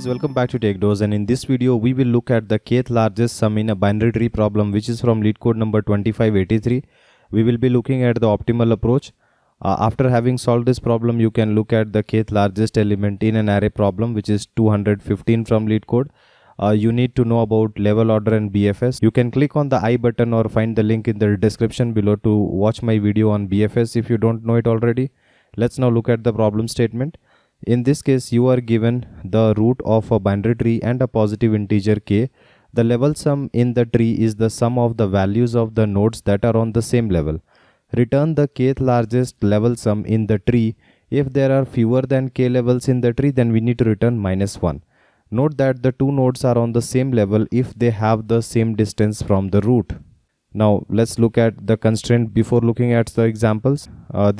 guys, welcome back to TechDose, and in this video we will look at the kth largest sum in a binary tree problem, which is from Leetcode number 2583. We will be looking at the optimal approach. After having solved this problem, you can look at the kth largest element in an array problem, which is 215 from Leetcode. You need to know about level order and BFS. You can click on the I button or find the link in the description below to watch my video on BFS if you don't know it already. Let's now look at the problem statement. In this case, you are given the root of a binary tree and a positive integer k. The level sum in the tree is the sum of the values of the nodes that are on the same level. Return the kth largest level sum in the tree. If there are fewer than k levels in the tree, then we need to return -1. Note that the two nodes are on the same level if they have the same distance from the root. Now let's look at the constraint before looking at the examples.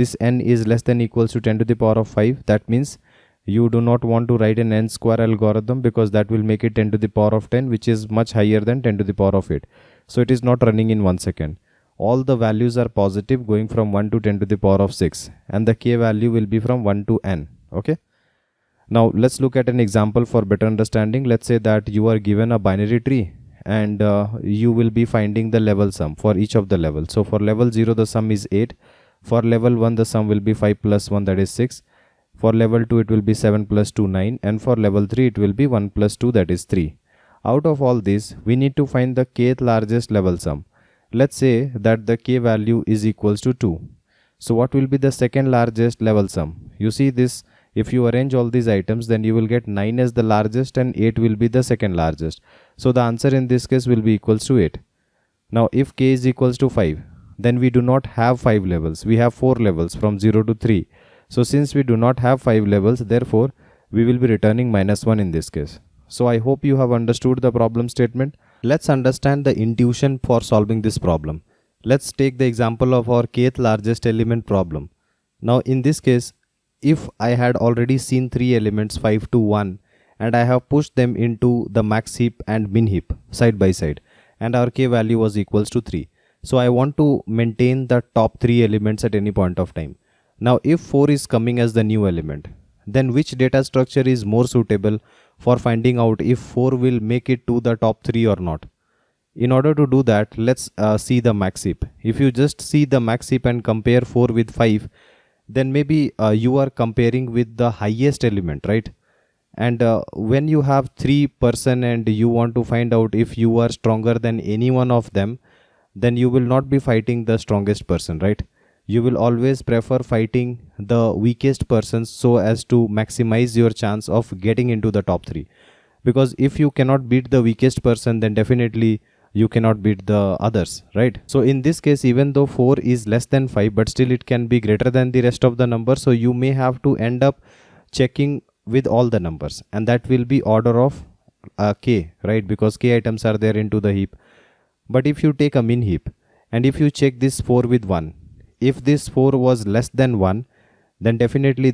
This n is less than equals to 10 to the power of 5. That means you do not want to write an n square algorithm, because that will make it 10 to the power of 10, which is much higher than 10 to the power of 8. So it is not running in 1 second. All the values are positive, going from 1 to 10 to the power of 6, and the k value will be from 1 to n. Okay. Now let's look at an example for better understanding. Let's say that you are given a binary tree and you will be finding the level sum for each of the levels. So for level 0 the sum is 8. For level 1 the sum will be 5 plus 1, that is 6. For level 2 it will be 7 plus 2, 9, and for level 3 it will be 1 plus 2, that is 3. Out of all this, we need to find the kth largest level sum. Let's say that the k value is equals to 2. So what will be the second largest level sum? You see this, if you arrange all these items, then you will get 9 as the largest and 8 will be the second largest. So the answer in this case will be equals to 8. Now if k is equals to 5, then we do not have 5 levels. We have 4 levels from 0 to 3. So since we do not have 5 levels, therefore we will be returning -1 in this case. So I hope you have understood the problem statement. Let's understand the intuition for solving this problem. Let's take the example of our kth largest element problem. Now in this case, if I had already seen 3 elements 5 to 1 and I have pushed them into the max heap and min heap side by side, and our k value was equals to 3. So I want to maintain the top 3 elements at any point of time. Now if 4 is coming as the new element, then which data structure is more suitable for finding out if 4 will make it to the top 3 or not? In order to do that, let's see the max heap. If you just see the max heap and compare 4 with 5, then maybe you are comparing with the highest element, right? And when you have 3 person and you want to find out if you are stronger than any one of them, then you will not be fighting the strongest person, right? You will always prefer fighting the weakest person so as to maximize your chance of getting into the top 3. Because if you cannot beat the weakest person, then definitely you cannot beat the others, right? So in this case, even though 4 is less than 5, but still it can be greater than the rest of the numbers. So you may have to end up checking with all the numbers, and that will be order of k, right? Because k items are there into the heap. But if you take a min heap and if you check this 4 with 1, if this 4 was less than 1, then definitely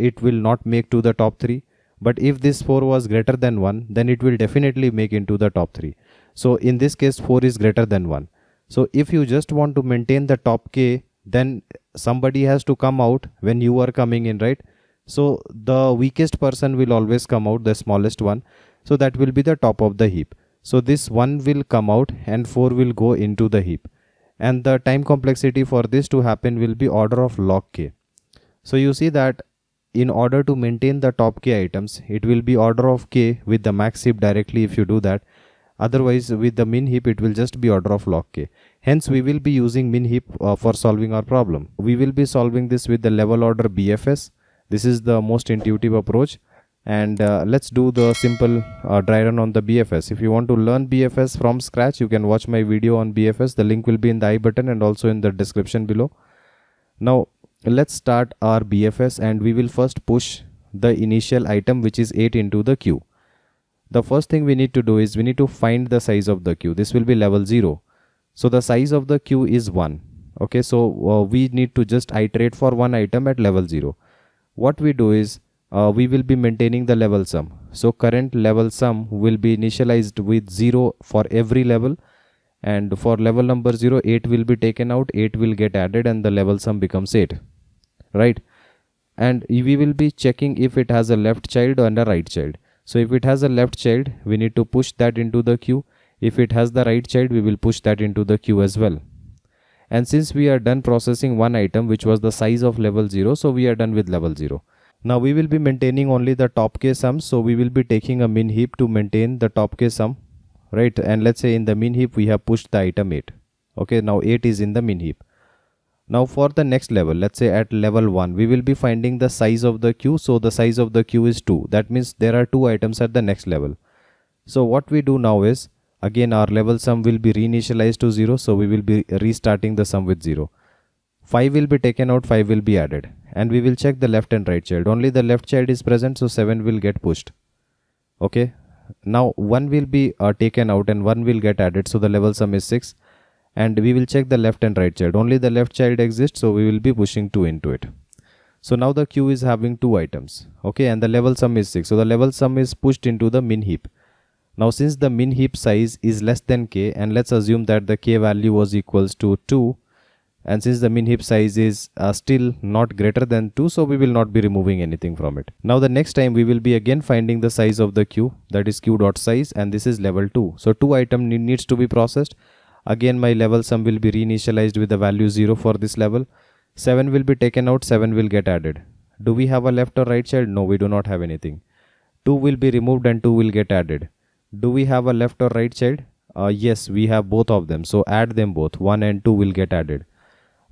it will not make to the top 3. But if this 4 was greater than 1, then it will definitely make into the top 3. So in this case, 4 is greater than 1. So if you just want to maintain the top k, then somebody has to come out when you are coming in, right? So the weakest person will always come out, the smallest one. So that will be the top of the heap. So this 1 will come out and 4 will go into the heap. And the time complexity for this to happen will be order of log k. So you see that in order to maintain the top k items, it will be order of k with the max heap directly if you do that. Otherwise with the min heap it will just be order of log k. Hence we will be using min heap for solving our problem. We will be solving this with the level order BFS. This is the most intuitive approach. And let's do the simple dry run on the BFS. If you want to learn BFS from scratch, you can watch my video on BFS. The link will be in the I button and also in the description below. Now let's start our BFS, and we will first push the initial item, which is 8, into the queue. The first thing we need to do is we need to find the size of the queue. This will be level 0. So the size of the queue is 1. Okay, so we need to just iterate for one item at level 0. What we do is we will be maintaining the level sum. So current level sum will be initialized with 0 for every level, and for level number 0, 8 will be taken out, 8 will get added, and the level sum becomes 8, right? And we will be checking if it has a left child and a right child. So if it has a left child, we need to push that into the queue. If it has the right child, we will push that into the queue as well. And since we are done processing one item which was the size of level 0, so we are done with level 0. Now we will be maintaining only the top k sum, so we will be taking a min heap to maintain the top k sum, right? And let's say in the min heap we have pushed the item 8. Okay, now 8 is in the min heap. Now for the next level, let's say at level 1, we will be finding the size of the queue. So the size of the queue is 2. That means there are 2 items at the next level. So what we do now is, again our level sum will be reinitialized to 0. So we will be restarting the sum with 0. 5 will be taken out, 5 will be added. And we will check the left and right child. Only the left child is present, so 7 will get pushed. Okay. Now 1 will be taken out and 1 will get added. So the level sum is 6. And we will check the left and right child. Only the left child exists, so we will be pushing 2 into it. So now the queue is having 2 items. Okay. And the level sum is 6. So the level sum is pushed into the min heap. Now since the min heap size is less than k, and let's assume that the k value was equals to 2. And since the min heap size is still not greater than 2, so we will not be removing anything from it. Now the next time we will be again finding the size of the queue, that is queue.size, and this is level 2. So 2 item needs to be processed. Again my level sum will be reinitialized with the value 0 for this level. 7 will be taken out, 7 will get added. Do we have a left or right child? No, we do not have anything. 2 will be removed and 2 will get added. Do we have a left or right child? Yes, we have both of them. So add them both. 1 and 2 will get added.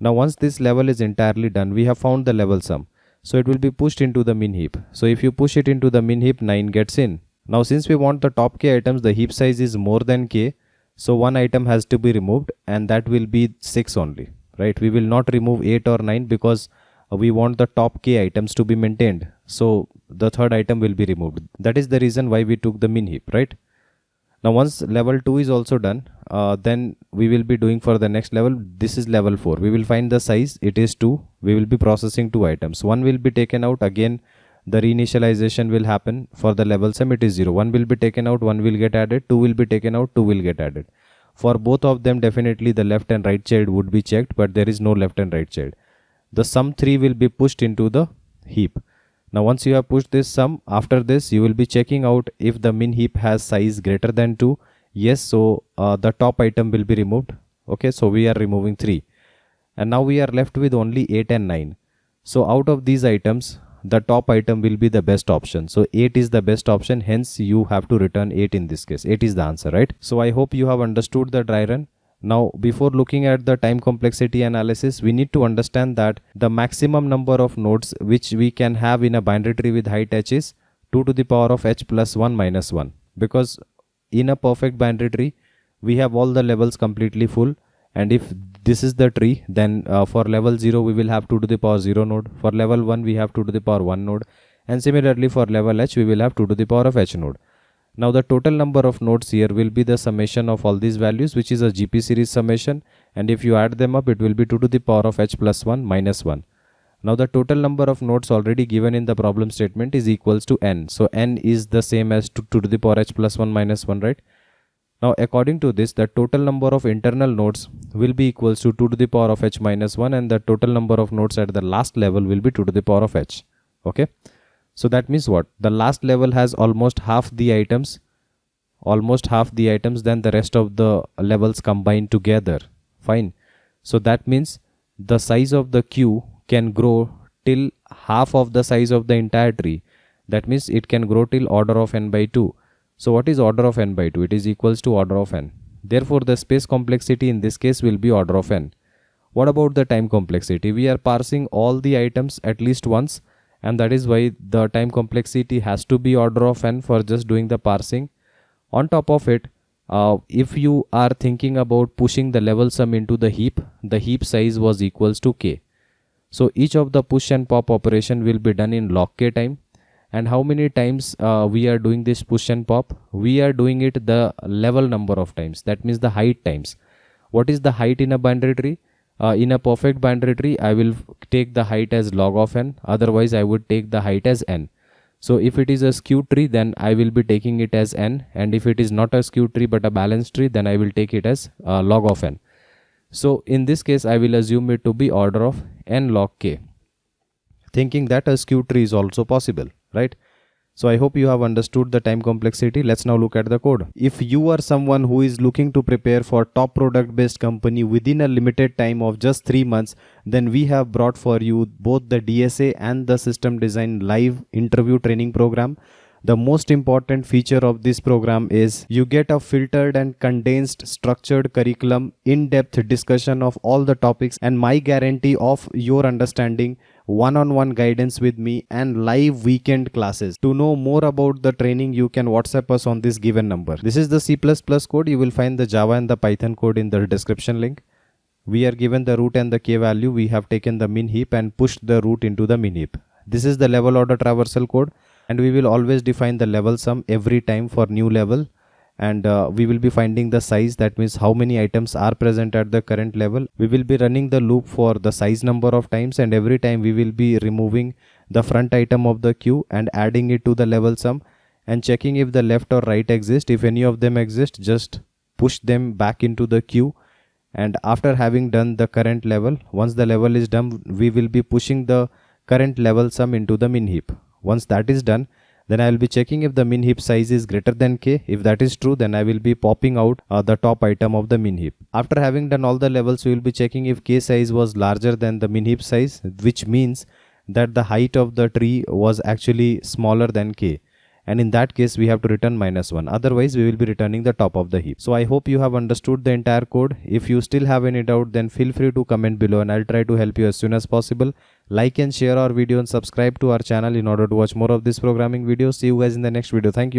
Now once this level is entirely done, we have found the level sum. So it will be pushed into the min heap. So if you push it into the min heap, 9 gets in. Now since we want the top k items, the heap size is more than k. So one item has to be removed, and that will be 6 only, right? We will not remove 8 or 9 because we want the top k items to be maintained. So the third item will be removed. That is the reason why we took the min heap, right? Now once level 2 is also done, then we will be doing for the next level. This is level 4. We will find the size. It is 2. We will be processing 2 items. 1 will be taken out. Again, the reinitialization will happen. For the level sum, it is 0. 1 will be taken out. 1 will get added. 2 will be taken out. 2 will get added. For both of them, definitely the left and right child would be checked, but there is no left and right child. The sum 3 will be pushed into the heap. Now once you have pushed this sum, after this you will be checking out if the min heap has size greater than 2. Yes, so the top item will be removed. Okay, so we are removing 3. And now we are left with only 8 and 9. So out of these items, the top item will be the best option. So 8 is the best option, hence you have to return 8 in this case. 8 is the answer, right? So I hope you have understood the dry run. Now, before looking at the time complexity analysis, we need to understand that the maximum number of nodes which we can have in a binary tree with height h is 2 to the power of h plus 1 minus 1. Because in a perfect binary tree, we have all the levels completely full. And if this is the tree, then for level 0, we will have 2 to the power 0 node. For level 1, we have 2 to the power 1 node. And similarly, for level h, we will have 2 to the power of h node. Now the total number of nodes here will be the summation of all these values, which is a GP series summation. And if you add them up, it will be 2 to the power of h plus 1 minus 1. Now the total number of nodes already given in the problem statement is equals to n. So n is the same as 2 to the power h plus 1 minus 1, right? Now according to this, the total number of internal nodes will be equals to 2 to the power of h minus 1, and the total number of nodes at the last level will be 2 to the power of h. Okay. So that means what? The last level has almost half the items, than the rest of the levels combined together. Fine. So that means the size of the queue can grow till half of the size of the entire tree. That means it can grow till order of n by 2. So what is order of n by 2? It is equals to order of n. Therefore, the space complexity in this case will be order of n. What about the time complexity? We are parsing all the items at least once, and that is why the time complexity has to be order of n for just doing the parsing. On top of it, if you are thinking about pushing the level sum into the heap size was equals to k. So each of the push and pop operation will be done in log k time. And how many times we are doing this push and pop? We are doing it the level number of times. That means the height times. What is the height in a binary tree? In a perfect binary tree, I will take the height as log of n. Otherwise, I would take the height as n. So if it is a skewed tree, then I will be taking it as n. And if it is not a skewed tree but a balanced tree, then I will take it as log of n. So in this case, I will assume it to be order of n log k, thinking that a skewed tree is also possible, right? So I hope you have understood the time complexity. Let's now look at the code. If you are someone who is looking to prepare for top product based company within a limited time of just 3 months, then we have brought for you both the DSA and the system design live interview training program. The most important feature of this program is you get a filtered and condensed structured curriculum, in-depth discussion of all the topics, and my guarantee of your understanding, one-on-one guidance with me, and live weekend classes. To know more about the training, you can WhatsApp us on this given number. This is the C++ code. You will find the Java and the Python code in the description link. We are given the root and the k value. We have taken the min heap and pushed the root into the min heap. This is the level order traversal code, and we will always define the level sum every time for new level, and we will be finding the size, that means how many items are present at the current level. We will be running the loop for the size number of times, and every time we will be removing the front item of the queue and adding it to the level sum and checking if the left or right exist. If any of them exist, just push them back into the queue. And after having done the current level, once the level is done, we will be pushing the current level sum into the min heap. Once that is done, then I will be checking if the min heap size is greater than k. If that is true, then I will be popping out the top item of the min heap. After having done all the levels, we will be checking if k size was larger than the min heap size, which means that the height of the tree was actually smaller than k. And in that case, we have to return -1. Otherwise, we will be returning the top of the heap. So I hope you have understood the entire code. If you still have any doubt, then feel free to comment below and I'll try to help you as soon as possible. Like and share our video and subscribe to our channel in order to watch more of these programming videos. See you guys in the next video. Thank you.